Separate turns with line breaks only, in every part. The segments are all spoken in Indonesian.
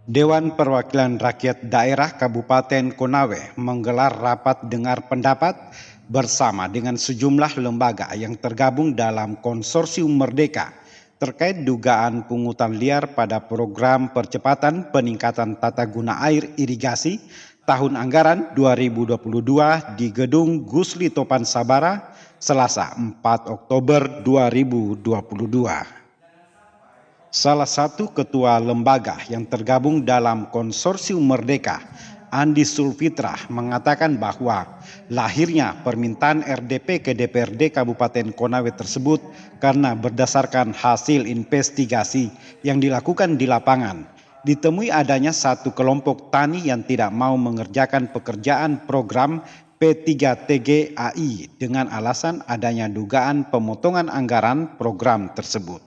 Dewan Perwakilan Rakyat Daerah Kabupaten Konawe menggelar rapat dengar pendapat bersama dengan sejumlah lembaga yang tergabung dalam Konsorsium Merdeka terkait dugaan pungutan liar pada program percepatan peningkatan tata guna air irigasi tahun anggaran 2022 di Gedung Gusli Topan Sabara, Selasa 4 Oktober 2022. Salah satu ketua lembaga yang tergabung dalam Konsorsium Merdeka, Andi Sulfitrah, mengatakan bahwa lahirnya permintaan RDP ke DPRD Kabupaten Konawe tersebut karena berdasarkan hasil investigasi yang dilakukan di lapangan. Ditemui adanya satu kelompok tani yang tidak mau mengerjakan pekerjaan program P3TGAI dengan alasan adanya dugaan pemotongan anggaran program tersebut.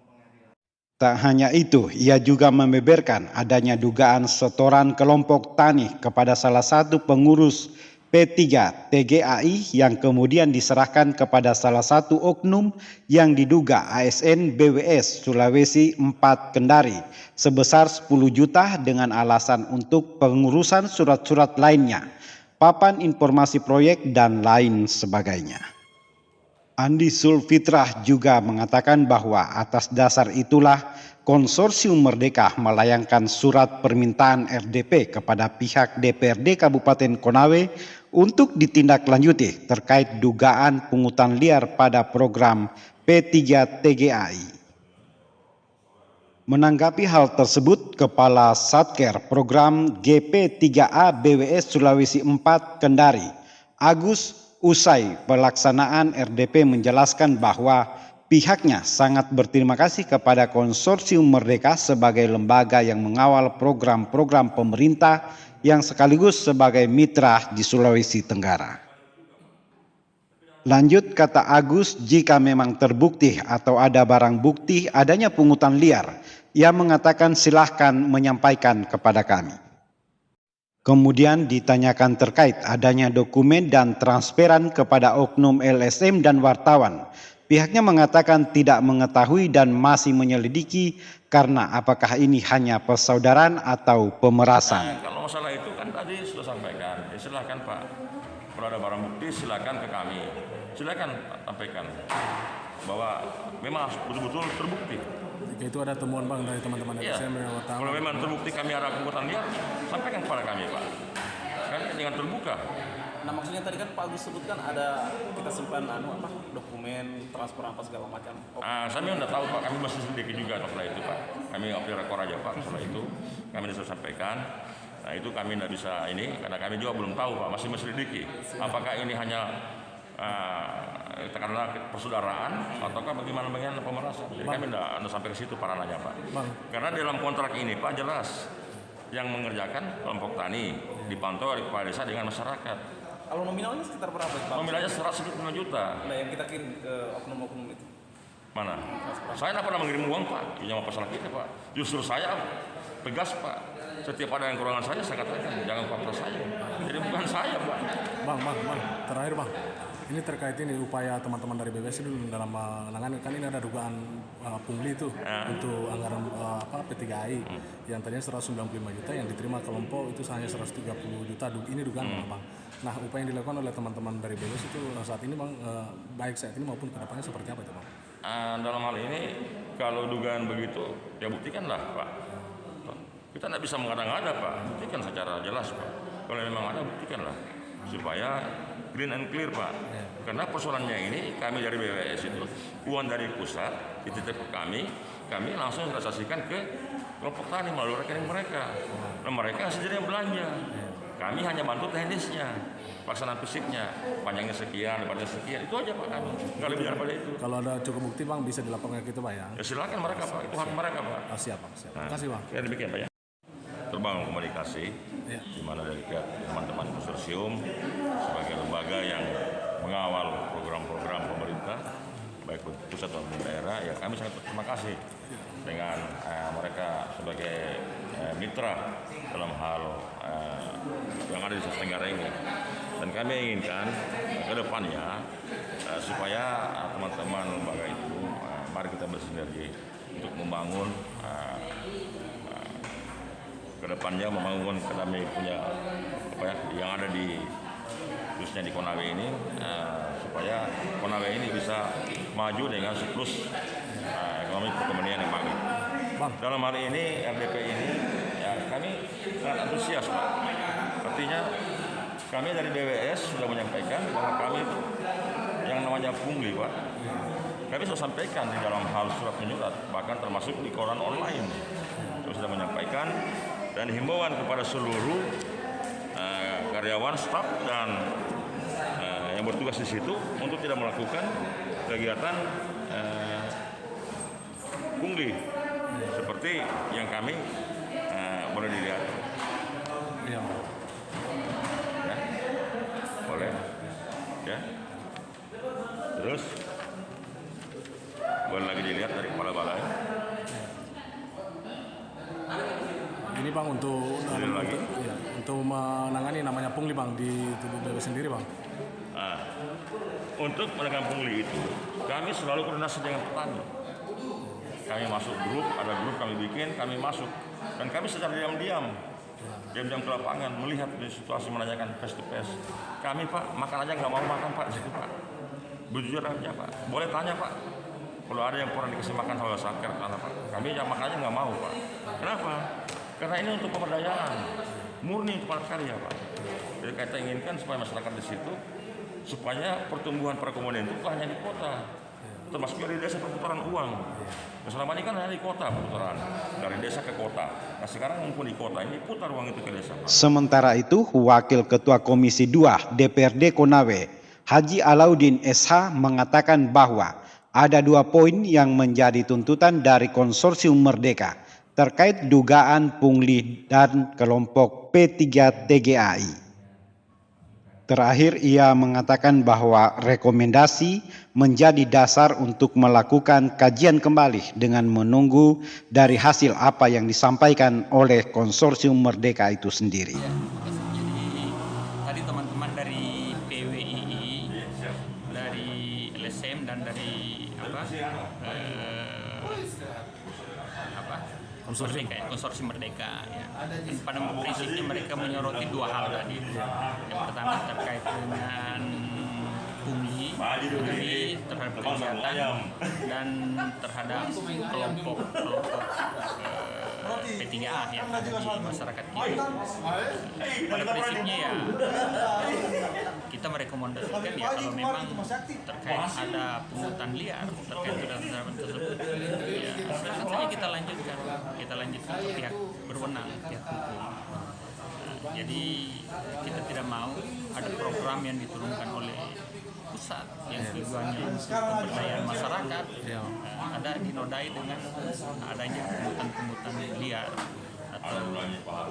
Tak hanya itu, ia juga membeberkan adanya dugaan setoran kelompok tani kepada salah satu pengurus P3TGAI yang kemudian diserahkan kepada salah satu oknum yang diduga ASN BWS Sulawesi 4 Kendari sebesar 10 juta dengan alasan untuk pengurusan surat-surat lainnya, papan informasi proyek dan lain sebagainya. Andi Sulfitrah juga mengatakan bahwa atas dasar itulah Konsorsium Merdeka melayangkan surat permintaan RDP kepada pihak DPRD Kabupaten Konawe untuk ditindaklanjuti terkait dugaan pungutan liar pada program P3TGAI. Menanggapi hal tersebut, Kepala Satker Program GP3A BWS Sulawesi 4 Kendari, Agus Usai pelaksanaan RDP menjelaskan bahwa pihaknya sangat berterima kasih kepada Konsorsium Merdeka sebagai lembaga yang mengawal program-program pemerintah yang sekaligus sebagai mitra di Sulawesi Tenggara. Lanjut kata Agus, jika memang terbukti atau ada barang bukti adanya pungutan liar, ia mengatakan silahkan menyampaikan kepada kami. Kemudian ditanyakan terkait adanya dokumen dan transferan kepada oknum LSM dan wartawan. Pihaknya mengatakan tidak mengetahui dan masih menyelidiki karena apakah ini hanya persaudaraan atau pemerasan.
Kalau masalah itu kan tadi sudah sampaikan, silakan Pak. Kalau ada barang bukti silakan ke kami. Silakan sampaikan bahwa memang betul-betul terbukti.
Jika itu ada temuan Bang dari teman-teman LSM dan wartawan.
Kalau memang terbukti kami ada pungutan liar, sampaikan kepada kami Pak. Kan dengan terbuka.
Nah maksudnya tadi kan Pak Agus sebutkan ada kita simpan dokumen transfer apa segala macam.
Saya memang tidak tahu Pak, kami masih sedikit juga masalah itu Pak. Kami off rekor aja Pak masalah itu. Kami sudah sampaikan. Nah itu kami tidak bisa ini karena kami juga belum tahu Pak, masih menyelidiki. Apakah ini hanya karena persaudaraan ataukah bagaimana pemerasan. Jadi kami tidak sampai ke situ parananya Pak. Karena dalam kontrak ini Pak jelas yang mengerjakan kelompok tani dipantau oleh kepala desa dengan masyarakat.
Kalau nominalnya sekitar berapa Pak?
Nominalnya 105 juta.
Nah yang kita kirim ke oknum-oknum itu.
Mana? Saya tidak pernah mengirim uang Pak, ini apa salah kita Pak. Justru saya tegas Pak. Setiap ada yang kekurangan saya katakan jangan kontrol saya. Jadi bukan saya Pak.
Bang, terakhir Bang. Ini terkait ini upaya teman-teman dari BWS itu dalam menangani, kan ini ada dugaan pungli itu untuk anggaran P3AI yang tadinya 195 juta yang diterima kelompok itu hanya 130 juta. Ini dugaan Bang. Nah, upaya yang dilakukan oleh teman-teman dari BWS itu saat ini Bang, baik saat ini maupun kedepannya seperti apa itu Bang?
Dalam hal ini kalau dugaan begitu ya buktikanlah Pak. Kita tidak bisa mengada-ngada Pak, buktikan secara jelas Pak. Kalau memang ada buktikanlah supaya green and clear Pak. Karena persoalannya ini kami dari BWS itu uang dari pusat dititip ke kami langsung transaksikan ke kelompok tani melalui rekening mereka. Dan mereka sendiri yang belanja. Kami hanya bantu teknisnya, pelaksanaan fisiknya, panjangnya sekian, lebarnya sekian, itu aja Pak kami. Nggak lebih daripada itu.
Kalau ada cukup bukti Bang bisa dilaporkan gitu Pak ya?
Ya silakan mereka Pak, itu hak mereka Pak.
Siap Bang, siap. Terima kasih Bang.
Ya demikian Pak ya. Terbangun komunikasi di mana dari pihak teman-teman konsorsium sebagai lembaga yang mengawal program-program pemerintah baik pusat maupun daerah, ya kami sangat berterima kasih dengan mereka sebagai mitra dalam hal yang ada di Sulawesi Tenggara ini. Dan kami inginkan ke depannya supaya teman-teman lembaga itu mari kita bersinergi untuk membangun kedepannya membangun kami punya yang ada di khususnya di Konawe ini supaya Konawe ini bisa maju dengan siklus ekonomi perekonomian yang bagus. Dalam hari ini RDP ini ya kami sangat antusias Pak. Artinya kami dari BWS sudah menyampaikan bahwa kami itu yang namanya pungli Pak. Kami sudah sampaikan di dalam hal surat menyurat, bahkan termasuk di koran online. Kami sudah menyampaikan dan himbauan kepada seluruh karyawan, staf dan yang bertugas di situ untuk tidak melakukan kegiatan pungli seperti yang kami boleh dilihat.
Ya.
Ya, boleh. Ya. Terus boleh lagi dilihat dari kepala balai.
Ini Bang untuk menangani namanya pungli Bang di tubuh BWS sendiri Bang.
Untuk menangani pungli itu kami selalu koordinasi dengan petani. Kami masuk grup, ada grup kami bikin, kami masuk dan kami secara diam-diam ke lapangan melihat di situasi, menanyakan face to face. Kami Pak makan aja nggak mau makan Pak di situ Pak. Berjujur aja Pak, boleh tanya Pak. Kalau ada yang pernah dikasih makan sama saker karena Pak, kami yang makan aja nggak mau Pak. Kenapa? Karena ini untuk pemberdayaan, murni untuk karya Pak. Jadi kita inginkan supaya masyarakat di situ, supaya pertumbuhan perekonomian itu hanya di kota, termasuk dari desa perputaran uang. Selama ini kan hanya di kota perputaran, dari desa ke kota. Nah sekarang mumpung di kota ini putar uang itu ke desa Pak.
Sementara itu, Wakil Ketua Komisi 2 DPRD Konawe, Haji Alauddin SH mengatakan bahwa ada 2 poin yang menjadi tuntutan dari Konsorsium Merdeka terkait dugaan pungli dan kelompok P3 TGAI. Terakhir, ia mengatakan bahwa rekomendasi menjadi dasar untuk melakukan kajian kembali dengan menunggu dari hasil apa yang disampaikan oleh Konsorsium Merdeka itu sendiri.
Jadi tadi teman-teman dari PWII, dari LSM dan dari Konsorsium Merdeka ya. Dan pada prinsipnya mereka menyoroti 2 hal tadi. Yang pertama terkait dengan pungli terhadap kegiatan dan terhadap kelompok P3A yang ada di masyarakat kita. Pada prinsipnya ya kita merekomendasikan ya kalau memang terkait ada pungutan liar terkait tanaman tersebut ya silakan saja kita lanjutkan ke pihak berwenang, pihak hukum. Jadi kita tidak mau ada program yang diturunkan oleh pusat yang tujuannya untuk pemberdayaan masyarakat ada dinodai dengan adanya pungutan liar atau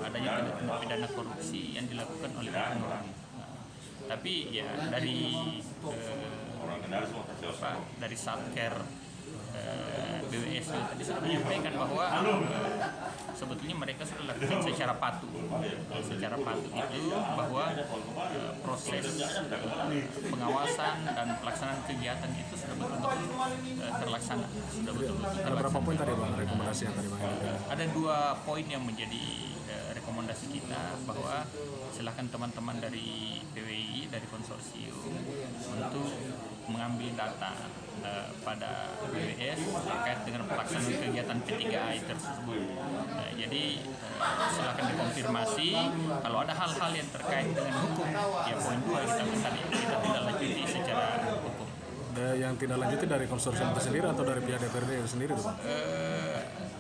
adanya tindak pidana korupsi yang dilakukan oleh orang-orang. Tapi ya dari Satker BWS tadi sudah menyampaikan bahwa sebetulnya mereka sudah lakukan secara patuh itu bahwa proses pengawasan dan pelaksanaan kegiatan itu sudah betul-betul terlaksana, sudah betul-betul.
Ada berapa poin tadi Bang rekomendasi yang tadi Bang?
Ada 2 poin yang menjadi rekomendasi kita bahwa silakan teman-teman dari PWI, dari konsorsium untuk mengambil data pada BWS terkait dengan pelaksanaan kegiatan P3AI tersebut. Jadi silakan dikonfirmasi kalau ada hal-hal yang terkait dengan hukum, ya poin 2 kita tidak lanjuti secara hukum.
Yang tidak lanjuti dari konsorsium itu sendiri atau dari pihak DPRD itu sendiri Bang?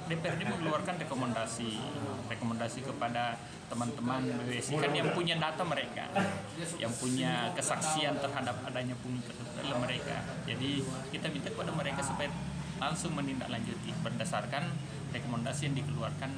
DPRD mengeluarkan rekomendasi kepada teman-teman BWS kan yang punya data mereka, yang punya kesaksian terhadap adanya pungli tersebut adalah mereka. Jadi kita minta kepada mereka supaya langsung menindaklanjuti berdasarkan rekomendasi yang dikeluarkan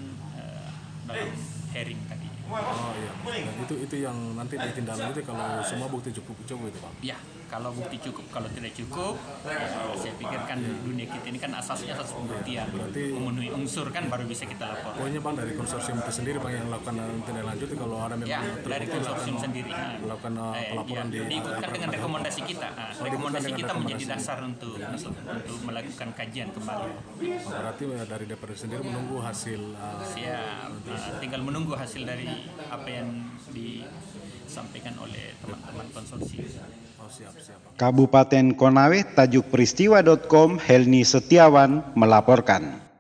dalam hearing tadi.
Oh iya. Dan itu yang nanti ditindaklanjuti kalau semua bukti cukup itu Bang.
Ya, Kalau bukti cukup, kalau tidak cukup, ya saya pikirkan dunia kita ini kan asasnya asas pembuktian. Memenuhi unsur kan baru bisa kita lapor.
Pokoknya Bang dari konsorsium itu sendiri Bang yang melakukan tindak lanjut kalau ada memang
Ya, dari
terbukti
konsorsium sendiri.
melakukan pelaporan di
diikutkan dengan rekomendasi kita. Rekomendasi kita menjadi dasar untuk melakukan kajian kembali.
berarti dari DPR sendiri menunggu hasil
Siap. Tinggal menunggu hasil dari apa yang disampaikan oleh teman-teman konsorsium.
siap.
Kabupaten Konawe, tajuk peristiwa.com, Helni Setiawan melaporkan.